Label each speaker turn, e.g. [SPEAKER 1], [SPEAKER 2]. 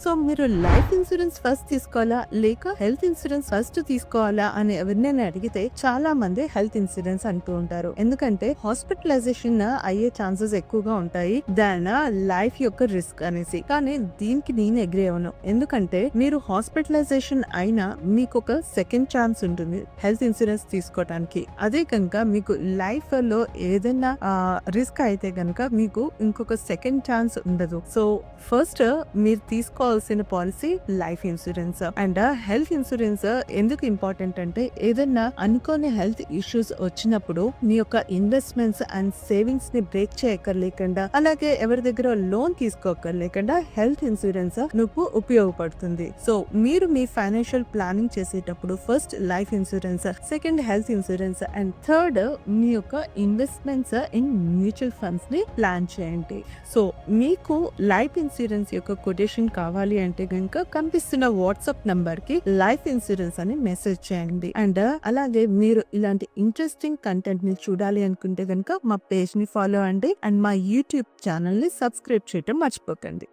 [SPEAKER 1] So మీరు life insurance first తీసుకోవాలా లేక హెల్త్ ఇన్సూరెన్స్ ఫస్ట్ తీసుకోవాలా అని ఎవరినైనా అడిగితే చాలా మంది హెల్త్ ఇన్సూరెన్స్ అంటూ ఉంటారు. ఎందుకంటే హాస్పిటలైజేషన్ అయ్యే ఛాన్సెస్ ఎక్కువగా ఉంటాయి దాన్ లైఫ్ యొక్క రిస్క్ అనేసి. కానీ దీనికి నేను అగ్రీ అవ్వను. ఎందుకంటే మీరు హాస్పిటలైజేషన్ అయినా మీకు ఒక సెకండ్ ఛాన్స్ ఉంటుంది హెల్త్ ఇన్సూరెన్స్ తీసుకోవడానికి. అదే కనుక మీకు లైఫ్ లో ఏదైనా రిస్క్ అయితే గనుక మీకు ఇంకొక సెకండ్ ఛాన్స్ ఉండదు. సో ఫస్ట్ మీరు తీసుకోవాల్సిన policy life insurance. And health insurance ఎందుకు ఇంపార్టెంట్ అంటే ఏదైనా అనుకోని హెల్త్ ఇష్యూస్ వచ్చినప్పుడు మీ యొక్క ఇన్వెస్ట్మెంట్స్ అండ్ సేవింగ్స్ ని బ్రేక్ చేయక్కర్లేకుండా, అలాగే ఎవరి దగ్గర లోన్ తీసుకోకర్లేకుండా హెల్త్ ఇన్సూరెన్స్ నువ్వు ఉపయోగపడుతుంది. సో మీరు మీ ఫైనాన్షియల్ ప్లానింగ్ చేసేటప్పుడు first life insurance, second health insurance and third మీ యొక్క ఇన్వెస్ట్మెంట్స్ ఇన్ మ్యూచువల్ ఫండ్స్ ని ప్లాన్ చేయండి. సో మీకు లైఫ్ ఇన్సూరెన్స్ యొక్క కొటేషన్ కావాలి అంటే కనుక కనిపిస్తున్న వాట్సాప్ నంబర్ కి లైఫ్ ఇన్సూరెన్స్ అని మెసేజ్ చేయండి. అండ్ అలాగే మీరు ఇలాంటి ఇంట్రెస్టింగ్ కంటెంట్ ని చూడాలి అనుకుంటే కనుక మా పేజ్ ని ఫాలో అండి అండ్ మా యూట్యూబ్ ఛానల్ ని సబ్స్క్రైబ్ చేయడం మర్చిపోకండి.